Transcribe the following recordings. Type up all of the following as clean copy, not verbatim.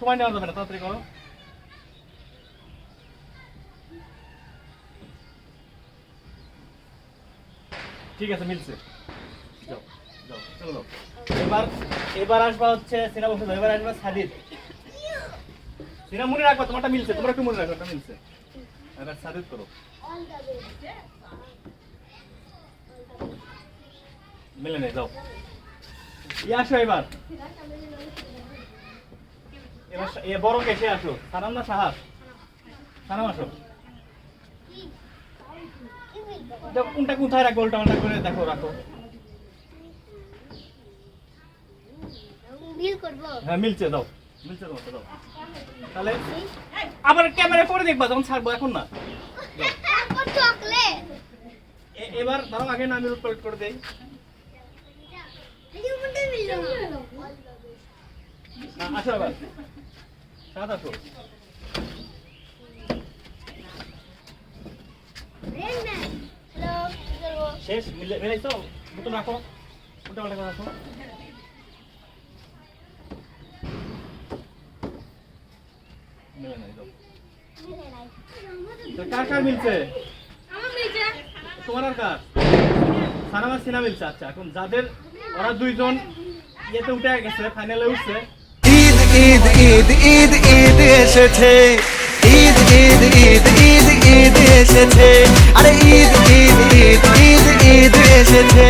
সময় নেওয়া যাবে না, তাড়াতাড়ি করো। ঠিক আছে, মিলছে। যাও যাও, চলো যাও। এবার আসবা হচ্ছে সিনা বসে যাও। এবার আসবা সাদিদ। সিনা মনে রাখবা, তোমারটা মিলছে, তোমরা একটু মনে রাখো, এটা মিলছে। এবার সাদিদ করো। মিলে নেই, যাও। আসো এবার। এবার এ বড় কেসে আসো। সানাম না সাহাব? সানাম আসো। কোনটা কোথায় রাখবো, উল্টা পাল্টা করে দেখো, রাখো। হ্যাঁ মিলছে, দাও। মিলছে তোমার, দাও। তাহলে আবার ক্যামেরা করে দেখবা, যখন ছাড়বো, এখন না। এবার ধরো আগে না, আমি উৎপাদন করে দেই। আসো এবার, সাত আসো। শেষ, মিলাইছো? বোতল রাখো, উল্টা পাল্টা করে রাখো। কার কার মিলছে? তোমার আর কার? সানাম আর সিনা মিলছে। আচ্ছা, এখন যাদের ওরা দুইজন ইয়েতে উঠে গেছে, ফাইনালে উঠছে। ঈদ ঈদ ঈদ ঈদ ঈদ এসেছে, ঈদ ঈদ ঈদ ঈদ ঈদ এসেছে, আরে ঈদ ঈদ ঈদ ঈদ ঈদ এসেছে,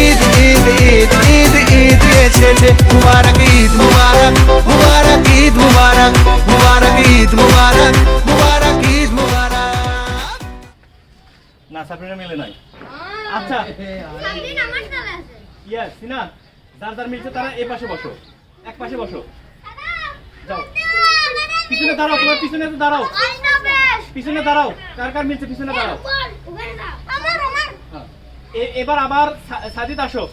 ঈদ ঈদ ঈদ ঈদ ঈদ এসেছে। মুবারক ঈদ মুবারক, মুবারক ঈদ মুবারক, মুবারক ঈদ মুবারক, মুবারক ঈদ মুবারক। না, সাবরিনা মিলে নাই। আচ্ছা সিনা, যার যার মিলছে তারা এই পাশে বসো, এক পাশে বসো। যাও, পিছনে দাঁড়াও, তোমার পিছনে তো দাঁড়াও, পিছনে দাঁড়াও। কার কার মিলছে পিছনে দাঁড়াও। এবার আবার সাজিদ আসো।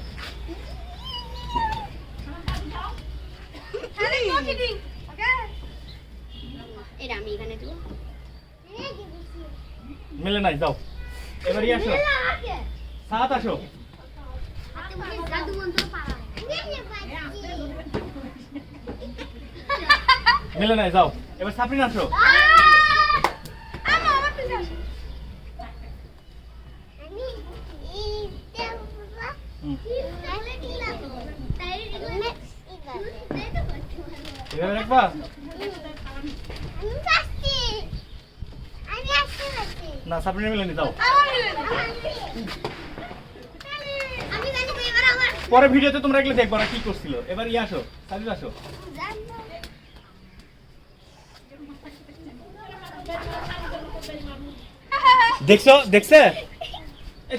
মিলে নাই, যাও। এবারই আসো, সাত আসো। মিলে নাই, যাও। এবার সাফরিন আসো। এভাবে রাখবা। না, সাফরিন মিলে নি, যাও। পরে ভিডিওতে তোমরা এগুলো দেখবো না কি করছিল। এবার আসো, সাজিদ আসো। দেখছো, দেখছে?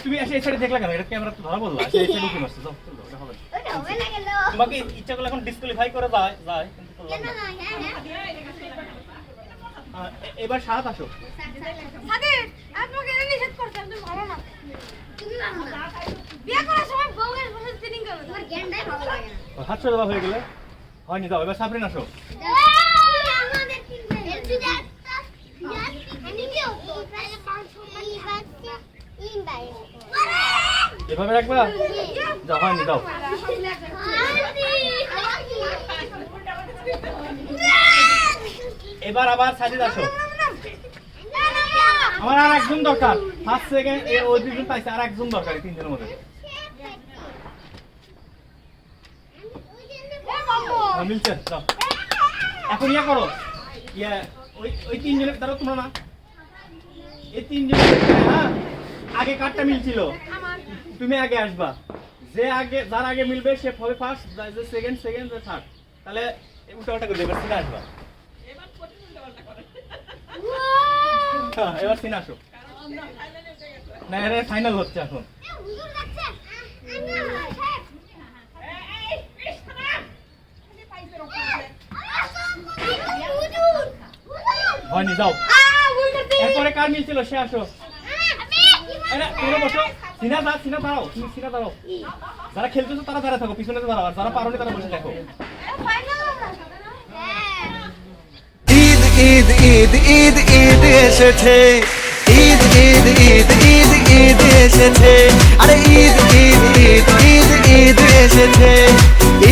তুমি এসে এই সাইডে দেখলা কেন? এটা ক্যামেরা তো ধরা বললা, এই সাইডে কি মারছো? যাও, চলো, এটা হবে না। তোমাকে ইচ্ছা করলে এখন ডিসকোয়ালিফাই করে যায়, কিন্তু করলাম না। এবার সাত আসো। সাদিদ, আপনাকে এটা নিষেধ করছেন, তুমি ভালো না। তুমি ভালো না। বিয়ে করার সময় বউয়ের বসে ট্রেনিং করবে, তোমার জ্ঞানটাই ভালো লাগে না। হাত ছেড়ে দেওয়া হয়ে গেলে হয়নি, যাও। এবার সাফরিন আসো। আমাদের কিনবে এলপি দাও। আমি কি হতো? তাহলে 500 টাকা বাচ্চা ইনবাই। এভাবে রাখবা। যাও, হয়নি, যাও। এবার আবার সাজিদ আসো। আমার আর একজন দরকার। ফার্স্ট সেকেন্ড ওই দুজন পাইছে, আর একজন দরকার এই তিনজনের মধ্যে। মিলছে, যাও। এখন ইয়া করো, ওই তিনজনের দ্বারা তোমরা না, এই তিনজনের আগে কার্ডটা মিলছিল, তুমি আগে আসবা। যার আগে মিলবে সে হবে ফার্স্ট, যে সেকেন্ড, যে থার্ড। তাহলে উল্টা উল্টা করে এবার সিনা আসবা। এবার সিনা আসো। না, এটা ফাইনাল হচ্ছে এখন। হয়নি, যাও। এরপরে কার মিলছিল সে আসো। বসো। সিনা দাঁড়াও, তুমি সিনা দাঁড়াও। যারা খেলতেছো তারা দাঁড়া থাকো, পিছনে দাঁড়াও। আর যারা পারোনি তারা বসে দেখো। ঈদ ঈদ ঈদ ঈদ ঈদ এসেছে, ঈদ ঈদ ঈদ ঈদ ঈদ এসেছে, আরে ঈদ ঈদ ঈদ ঈদ ঈদ এসেছে,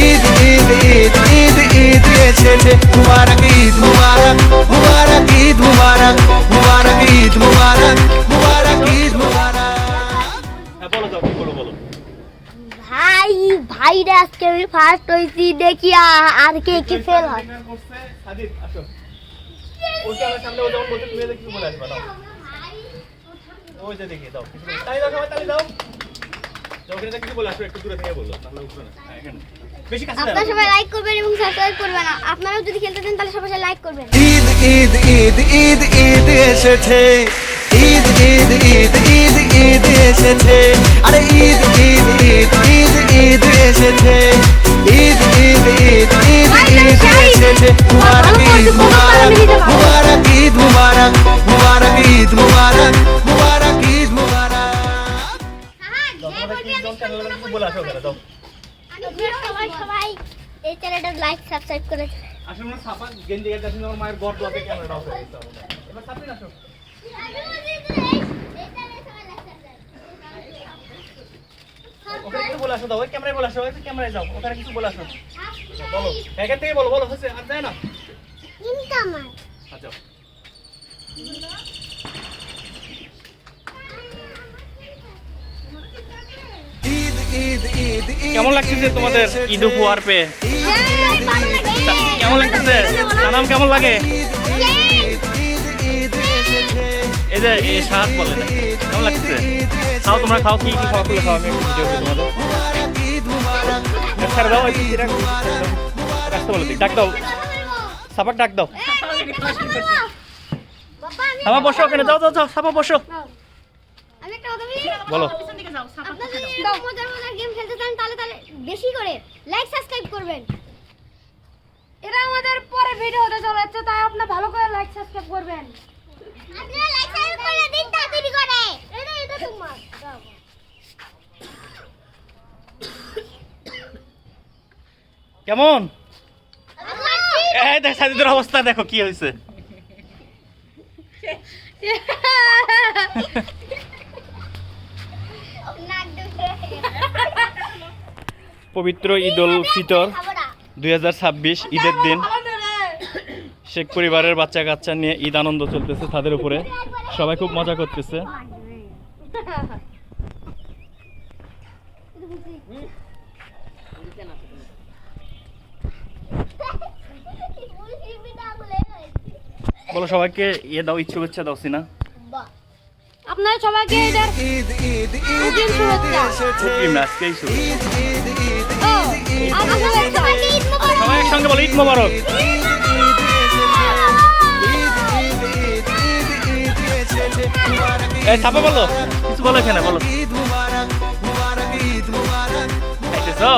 ঈদ ঈদ ঈদ ঈদ ঈদ ঈদ এসেছে মুবারক ঈদ মুবারক মুবারক ঈদ মুবারক মুবারক ঈদ মুবারক মুবারক ঈদ মুবারক হ্যাঁ বলো দাও, কি বলো বলো। ভাইরা আজকে আমি ফার্স্ট হইছি, দেখি আর কে কি ফেল হয়। Winner করছে সাদিক, আসো। ওই যে আমার সামনে ও যখন বলছে তুমি এদের কিছু বলে আসবা, দাও। ওই যে দেখি, দাও। তালি দাও সবাই, তালি দাও। যাও, ওখানে কিছু বলে আসো, একটু দূরে থেকে বলো, নাহলে উপরে না। হ্যাঁ, এখানে। বেশি কাছে আপনারা দাও। সবাই লাইক করবেন এবং সাবস্ক্রাইব করবেন। আপনারাও যদি খেলতে চান তাহলে সবাই লাইক করবেন। ঈদ ঈদ ঈদ ঈদ ঈদ এসেছে ঈদ ঈদ ঈদ ঈদ ঈদ এসেছে আরে ঈদ ঈদ ঈদ ঈদ ঈদ এসেছে ঈদ ঈদ ঈদ ঈদ ঈদ এসেছে মুবারক ঈদ মুবারক মুবারক ঈদ মুবারক মুবারক ঈদ মুবারক মুবারক ঈদ মুবারক দাও, তোমরা কি জন চ্যানেলে কিছু বলে আসো, ওখানে দাও। সবাই এই চ্যানেলটা লাইক সাবস্ক্রাইব করে আসলে আমরা সাপা গেঞ্জি গায়ে দেখুন, আমার মায়ের গড় ব্লকে ক্যামেরাটা অফ হয়ে গেছে আমাদের। এবার সাপড়ি আসো। ওখানে কিছু বলে আসো, দাও। ওই ক্যামেরায় বলে আসো, ওই ক্যামেরায় যাও, ওখানে কিছু বলে আসো। বলো, এখান থেকে বলো, বলো, হচ্ছে আর যায় না। আচ্ছা। ঈদ ঈদ ঈদ ঈদ কেমন লাগতেছে তোমাদের ঈদ উপহার পেয়ে? কেমন লাগতেছে? নাম কেমন লাগে? এই যে এই সাত বলে না, কেমন লাগতেছে? খাও, তোমরা খাও, কি কি খাওয়া খুলে খাও, আমি একটু ভিডিও করি তোমাদের। ছেড়ে দাও, ওই পিছিয়ে রাখো, রাখতে বলে দিই, ডাক দাও, সাপাক ডাক দাও। সাপা বসো ওখানে, যাও যাও যাও, সাপা বসো। আমি একটা কথা বলি, বলো। আপনারা যদি এরকম মজার মজার গেম খেলতে চান তাহলে বেশি করে লাইক সাবস্ক্রাইব করবেন। এটা আমাদের পরে ভিডিও হতে চলেছে, তাই আপনারা ভালো করে লাইক সাবস্ক্রাইব করবেন। আপনারা লাইক সাবস্ক্রাইব করে দিন তাড়াতাড়ি করে। এটা তোমার কেমন? এই দেখ সাজিদের অবস্থা দেখো কি হয়েছে। পবিত্র ঈদ উল ফিতর 2026 ঈদের দিন শেখ পরিবারের বাচ্চা কাচ্চা নিয়ে ঈদ আনন্দ চলতেছে তাদের উপরে, সবাই খুব মজা করতেছে। বলো সবাইকে ইয়ে দাও, শুভেচ্ছা দাও সিনা। আপনারা সবাইকে এদের ঈদ ঈদ ঈদ শুভেচ্ছা। শুক্রিম না, আজকেই শুরু। ও আপনারা সবাইকে ঈদ মোবারক। সবাই একসঙ্গে বলো ঈদ মোবারক। এই ছাপা বলো, কিছু বলো এখানে, বলো। ঈদ মুবারক মুবারক ঈদ মুবারক খাইতেছো?